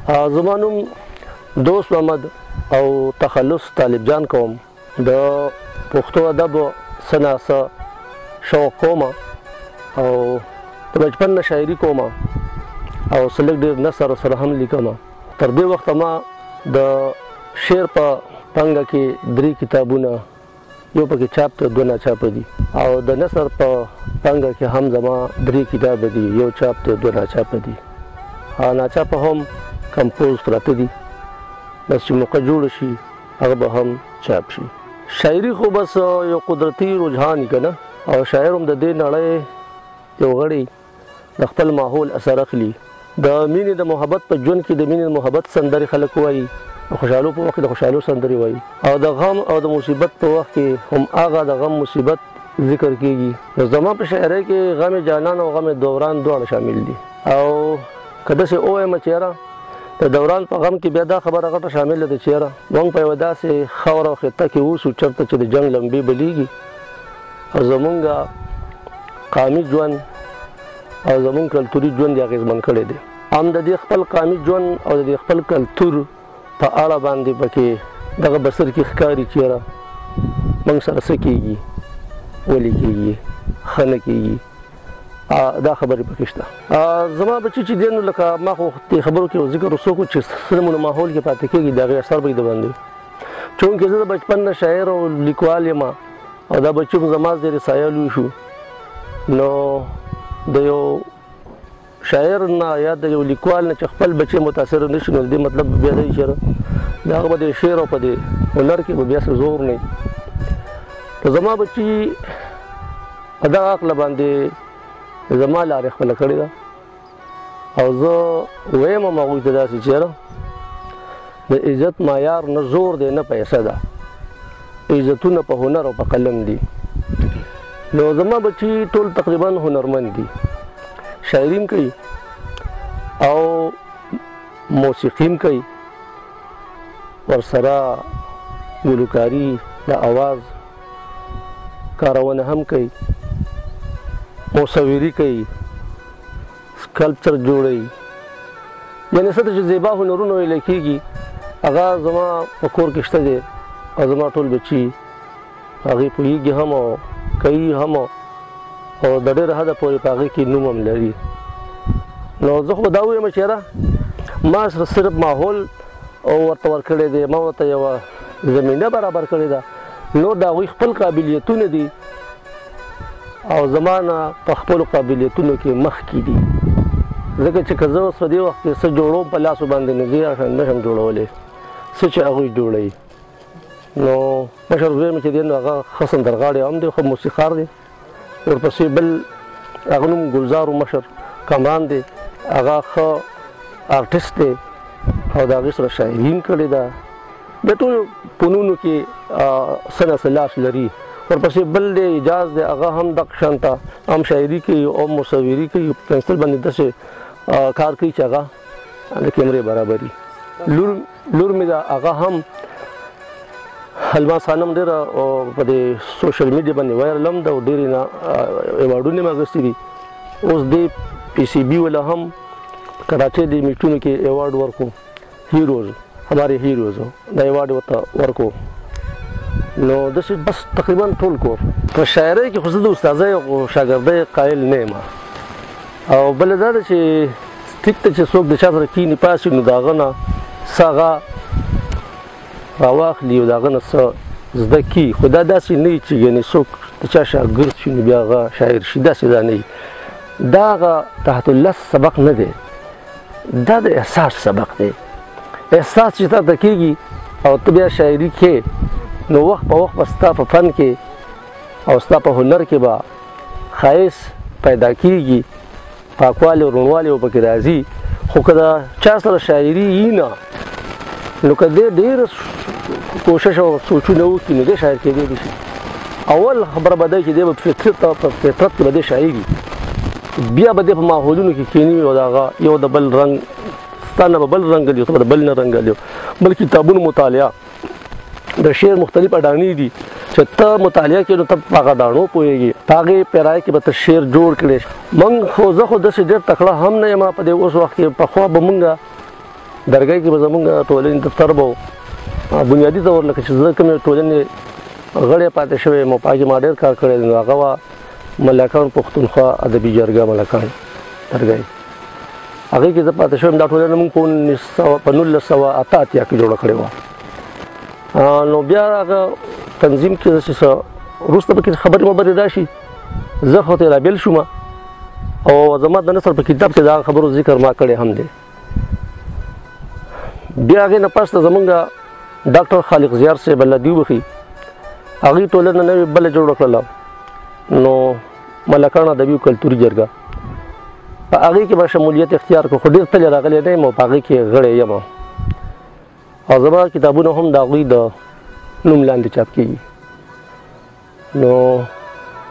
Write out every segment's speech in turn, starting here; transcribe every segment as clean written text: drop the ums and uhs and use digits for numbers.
زما نوم دوست محمد او تخلص طالب جان کوم د پښتو ادب څه نه څه شوق کوم او د بچپن نه شاعري کوم او څه لږ ډېر نثر سره هم لیکم. تر دې وخته ما د شعر په پانګه کې 3 کتابونه، یو پکې چاپ ته 2 ناچاپه دي، او د نثر په پانګه کې هم زما 3 کتاب دي، یو چاپ ته 2 ناچاپه دي. ناچاپه هم کمپوز پراته دي، بس چې موقع جوړ شي هغه به هم چاپ شي. شاعري خو بس یو قدرتي رجحان که نه، او شاعر هم د دې نړۍ یو غړی د خپل ماحول اثر اخلي. د مینې د محبت په ژوند کې د مینې د محبت سندرې خلک وایي، د خوشحالو په وخت کې د خوشحالو سندرې وایي، او د غم او د مصیبت په وخت کې هم هغه د غم مصیبت ذکر کېږي. زما په شاعرۍ کې غم جانان او غم دوران دواړه شامل دي. او که داسې ووایم چې یاره د دوران په غم کې بیا دا خبره غټه شامله ده چې یاره موږ په یوه داسې خاوره او خطه کې اوسو چېرته چې د جنګ لمبې بلیږي، او زمونږ قامي ژوند او زمونږ کلتوري ژوند یې اغېزمن کړی دی. هم د دې خپل قامي ژوند او د دې خپل کلتور په اړه باندې پکې دغه بصر کې ښکاري چې یاره موږ سره څه کېږي، ولې کېږي، ښه نه کېږي، دا خبرې پکې شته. زما بچي چې دی نو لکه ما خو دې خبرو کې ذکر وکړو چې څه زموږ ماحول کې پاتې کېږي د هغې اثر به یې د باندې، چونکې زه د بچپن نه شاعر او لیکوال یم او دا بچي هم زما زیرې سایه لوی شو. نو د یو شاعر نه یا د یو لیکوال نه چې خپل بچی متاثر نه شي، نو د دې مطلب بیا دی چې د هغه به د شعر او په دې هنر کې به بیا څه زور نه وي. نو زما بچي په دغه عقله باندې زما لارې خپله کړې ده، او زه ویم هم هغوی ته داسې چې یاره د عزت معیار نه زور دی نه پیسه ده، عزتونه په هنر او په قلم دي. نو زما بچي ټول تقریبا هنرمند دي، شاعري هم کوي او موسیقي هم کوي، ورسره ګلوکاري د اواز کارونه هم کوي، مصوري کوي، سکلپچر جوړوي، یعنې څه ته چې زیبا هنرونه ویلی کېږي هغه زما په کور کې شته دی، او زما ټول بچي هغې پوهېږي هم او کوي هم، او د ډېره حده پورې په هغې کې نوم هم لري. نو زه خو به دا ووایم چې یاره ما صرف ماحول ورته ورکړی دی، ما ورته یوه زمینه برابر کړې ده، نور د هغوی خپل قابلیتونه دي او زما نه په خپلو قابلیتونو کې مخکې دي. ځکه چې که زه اوس په دې وخت کې څه جوړوم په لاسو باندې، نو زه یې نه شم جوړولی څه چې هغوی جوړوي. نو مشر زوی مې چې دی نو هغه ښه سندرغاړی هم دی، خو موسیقار دی. ورپسې بل هغه نوم ګلزار مشر کامران دی، هغه ښه آرټسټ دی او د هغې سره شاعري هم کړې ده. د ټولو فنونو کې څه نه څه لاس لري. ورپسې بل دی اجاز دی، هغه هم دغه شان ته هم شاعري کوي او مصوري کوي، پنسل باندې داسې کار کوي چې هغه د کیمرې برابري. لور مې ده هغه هم الماس خانم ډېره په دې سوشل میډیا باندې وایرل هم ده او ډېرې ایوارډونه یې اخیستي دي. اوس دې PCB والا هم کراچۍ د میټونو کې ایوارډ ورکړو، هیروز हमारे هیروز دا ایوارډ ورته ورکړو. نو داسې بس تقریبا ټول کور په شاعرۍ کې خو زه د استادۍ او شاګردۍ قایل نه یم. او بله دا ده چې ټیک ته چې څوک د چا سره کښېني پاسي نو د هغه نه څه هغه راواخلي او د هغه نه څه زده کړي، خو دا داسې نه وي چې یعنې څوک د چا شاګرد شي نو بیا هغه شاعر شي، داسې دا نه وي. دا هغه تحت اللس سبق نه دی، دا د احساس سبق دی. احساس چې تا ته کېږي او ته بیا شاعري کې، نو وخت په وخت به ستا په فن کې او ستا په هنر کې به ښایست پیدا کېږي، پاکوالی او روڼوالی به پکې راځي. خو که د چا سره شاعري وي نه، نو که دی ډېر کوشش او سوچونه وکړي نو دی شاعر کېدی دی شي. اول خبره به دی چې دی به په فطرت کې به دی شاعر وي، بیا به دی په ماحولونو کې کښېني او د هغه یو د بل رنګ ستا نه به بل رنګلي او ته به د بل نه رنګلي. بل کتابونو مطالعه د شعر مختلف اډانې دي چې ته مطالعه کړې نو ته په هغه اډانو پوهېږي، په هغې پیرایه کې به ته شعر جوړ کړې. موږ خو زه خو داسې ډېر تکړه هم نه یم په دې اوس وخت کې. پخوا به موږ درګۍ کې به زمونږ ټولنې دفتر به بنیادي طور لکه چې زه کومې ټولنې غړی پاتې شوی یم په هغې ما ډېر کار کړی دی نو هغه وه ملکان پښتونخوا ادبي جرګه ملکان درګۍ هغې کې زه پاتې شوی یم دا ټولنه موږ په 1988 کې جوړه کړې وه نو بیا هغه تنظیم کې چې څه وروسته پکې خبرې مبرې راشي زه خو ته رابیل شوم او زما د نثر په کتاب کې د هغه خبرو ذکر ما کړی هم دی بیا هغې نه پس ته زمونږ ډاکټر خالق زیار صاحب الله دې وبخي هغې ټولنه نوې بله جوړه کړله نو ملکان ادبي او کلتوري جرګه په هغې کې به شمولیت اختیار کړو خو ډېر تلې راغلی نه یم او په هغې کې غړی یم او زما کتابونه هم د هغوی د نوم لاندې چاپ کېږي نو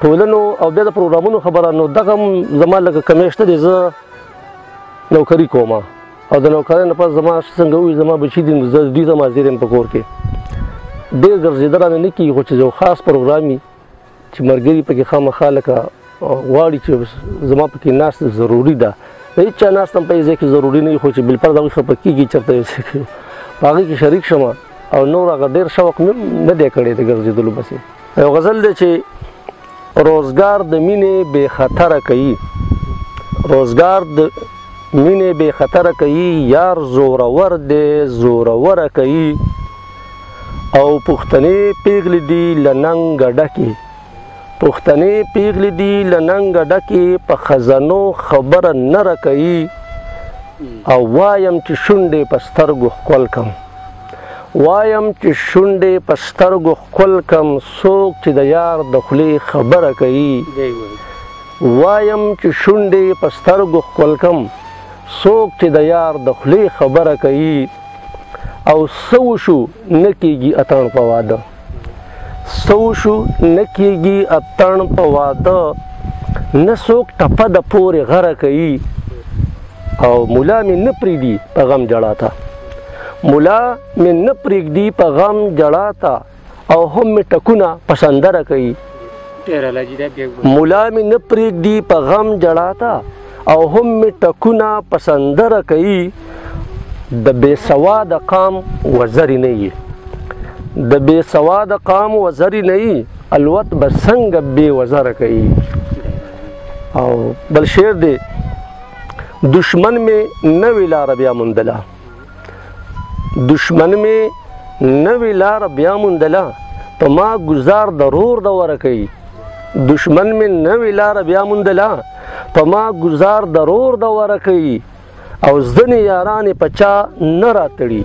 ټولنو او بیا د پروګرامونو خبره نو دغه هم زما لکه کمیشته دی زه نوکري کوم او د نوکرۍ نه پس زما څنګه وي زما بچي دي زه دوی ته حاضر یم په کور کې ډېر ګرځېده رانه نه کېږي خو چې یو خاص پروګرام وي چې ملګري پکې خامخا لکه غواړي چې زما پکې ناست ضروري ده د هېڅ چا ناست هم په یې ځای کې ضروري نه وي خو چې بلپرد هغوی خفه کېږي چېرته یو ځای کې په هغې کې شریک شم او نور هغه ډېر شوق مې نه دی کړی د ګرځېدلو پسې یو غزل دی چې روزګار د مینې بې خطره کوي روزګار د مینې بې خطره کوي یار زورور دی زوروره کوي او پښتنې پیغلې دي له ننګه ډکې پښتنې پیغلې دي له ننګه ډکې په خزانو خبره نه راکوي او وایم چې شونډې په سترګو ښکل کم وایم چې شونډې په سترګو ښکل کم څوک چې د یار د خولې خبره کوي وایم چې شونډې په سترګو ښکل کم څوک چې د یار د خولې خبره کوي او څه وشو نه کېږي اتڼ په واده څه وشو نه کېږي اتڼ په واده نه څوک ټپه د پورې غره کوي او ملا مې نه پرېږدي په غم جړا ته ملا مې نه پرېږدي په غم جړا ته او هم مې ټکونه په سندره کوي ملا مې نه پرېږدي په غم جړا ته او هم مې ټکونه په سندره کوي د بې سواده قام وزرې نه یي د بې سواده قام وزرې نه یي الوت به څنګه بې وزره کوي او بل شعر دی دشمن مې نوې لاره بیا موندله دشمن مې نوې لاره بیا موندله په ما ګزار ضرور د وره کوي دشمن مې نوې لاره بیا موندله په ما ګزار ضرور د وره کوي او ځنې یارانې په چا نه راتړي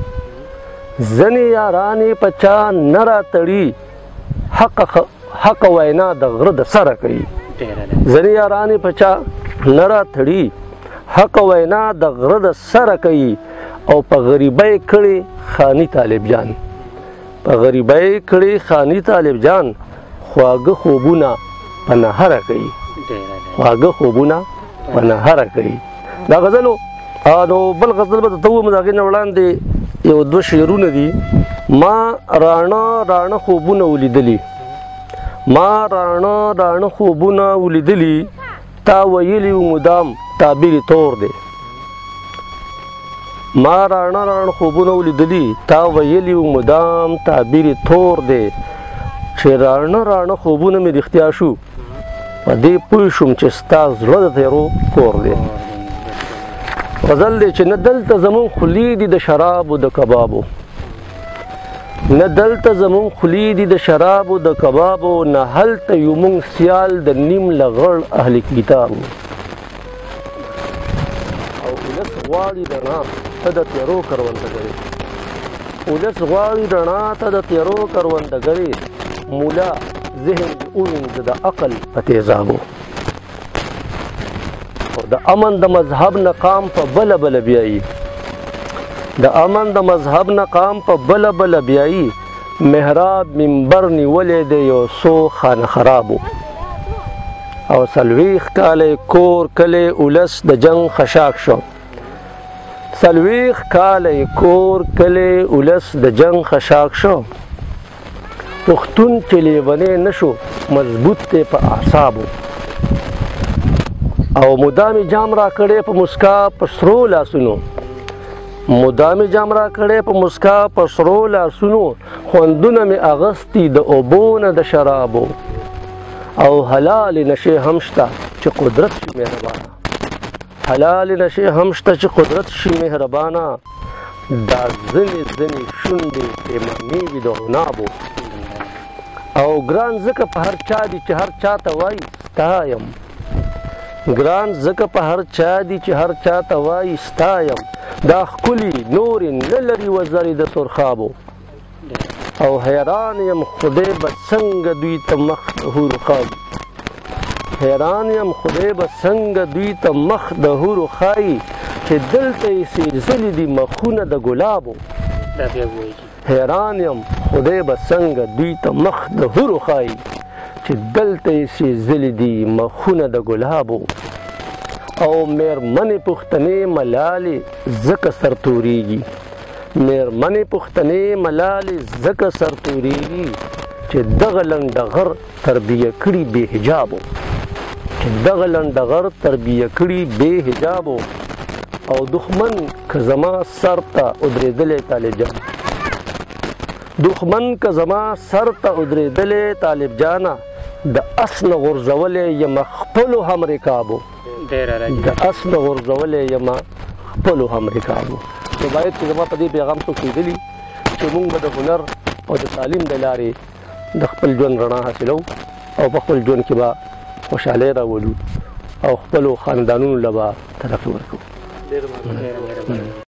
ځنې یارانې په چا نه راتړي حق وینا د غره د سره کوي ځنې یارانې په چا نه راتړي حق وینا د غره د سره کوي او په غریبۍ کړي خاني طالب جان په غریبۍ کړي خاني طالب جان خواږه خوبونه په نهره کوي خواږه خوبونه په نهره کوي دا غزلو نو بل غزل به درته ووایم د هغې نه وړاندې یو دوه شعرونه دي ما راڼه راڼه خوبونه ولیدلي ما راڼه راڼه خوبونه ولیدلي تا ویلي و مدام تعبیر تور دی ما راڼه راڼه خوبونه ولیدلي تا ویلي و مدام تعبیر تور دی چې راڼه راڼه خوبونه مې رښتیا شو په دې پوه شوم چې ستا زړه د تیرو کور دی غزل دی چې نه دلته زمون خولې دي د شرابو د کبابو نه دلته زمون خولې دي د شرابو د کبابو نه هلته یو مونږ سیال د نیم لغړ اهل کتابو او ولس غواړي رڼا ته د تیرو کروندګرې ولس غواړي رڼا ته د تیرو کروندګرې مولا ذهن اوینځ د عقل په تیزابو د امن د مذهب نه قام په بله بله بیایي د امن د مذهب نه قام په بله بله بیایي محراب منبر نیولی دی یو څو خانه خرابو او څلوېښت کاله کور کلی اولس د جنګ خشاک شو څلوېښت کاله کور کلی اولس د جنګ خشاک شو پښتون چې لیونی نه شو مضبوط دی په اعصابو او مدامي جام را کړی په مسکا په سرو لاسونو مدامي جام را کړی په مسکا په سرو لاسونو خوندونه مې اغستي د اوبو نه د شرابو او حلال نشې هم شته چې قدرت شي مهربانه حلال نشې هم شته چې قدرت شي مهربانه دا ځنې ځنې شونډې پیمانې وي د عنابو او ګران ځکه په هر چا دي چې هر چا ته وایي ستا یم ګران ځکه په هر چا دي چې هر چا ته وایي ستا یم دا ښکلي نورې نه لري وزرې د سرخابو او حیران یم خدای به څنګه دوی ته مخ د حورو ښایي حیران یم خدای به څنګه دوی ته مخ د حورو ښایي چې دلته یې سېزلي دي مخونه د ګلابو حیران یم خدای به څنګه دوی ته مخ د حورو ښایي چې دلته یې سېزلي دي مخونه د ګلابو او مېرمنې پښتنې ملالې ځکه سر تورېږي مېرمنې پښتنې ملالې ځکه سر تورېږي چې دغه لنډغر تربیه کړي بې حجابو چې دغه لنډغر تربیه کړي بې حجابو او دښمن که زما سر ته ودرېدلی طالب جان دښمن که زما سر ته ودرېدلی طالب جانه د اس نه غورځولی یم خپلو هم رکابو د اس نه غورځولی یم خپلو هم رکابو نو باید چې زما په دې پیغام څوک لیدلي چې موږ به د هنر او د تعلیم د لارې د خپل ژوند رڼا حاصلو او په خپل ژوند کې به خوشحالۍ راولو او خپلو خاندانونو له به ترقي ورکړو